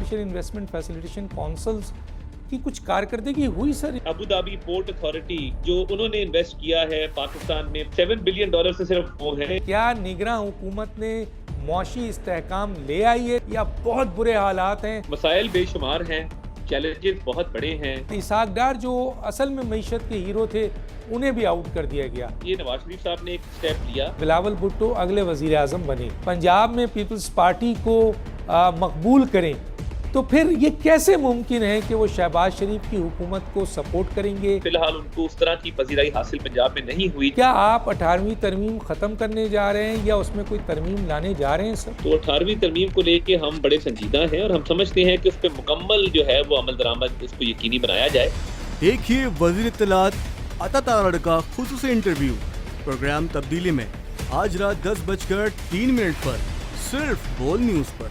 Artificial investment facilitation councils کی کچھ کارکردگی ہوئی سر؟ ابو دھابی پورٹ اتھارٹی جو انہوں نے انویسٹ کیا ہے پاکستان میں $7 بلین سے صرف وہ ہے. کیا نگراں حکومت نے معاشی استحکام لے آئی ہے یا بہت برے حالات ہیں؟ مسائل بے شمار ہیں، چیلنجز بہت بڑے ہیں. اسحاق ڈار جو اصل میں معیشت کے ہیرو تھے انہیں بھی آؤٹ کر دیا گیا. یہ نواز شریف صاحب نے ایک سٹیپ لیا. بلاول بھٹو اگلے وزیر اعظم بنے، پنجاب میں پیپلز پارٹی کو مقبول کریں، تو پھر یہ کیسے ممکن ہے کہ وہ شہباز شریف کی حکومت کو سپورٹ کریں گے؟ فی الحال ان کو اس طرح کی پذیرائی حاصل پنجاب میں نہیں ہوئی. کیا آپ 18ویں ترمیم ختم کرنے جا رہے ہیں یا اس میں کوئی ترمیم لانے جا رہے ہیں سر؟ تو 18ویں ترمیم کو لے کے ہم بڑے سنجیدہ ہیں اور ہم سمجھتے ہیں کہ اس پہ مکمل جو ہے وہ عمل درآمد اس کو یقینی بنایا جائے. دیکھیے وزیر اطلاعات عطا تارڑ کا خصوصی انٹرویو پروگرام تبدیلی میں آج رات 10:03 پر صرف بول نیوز پر.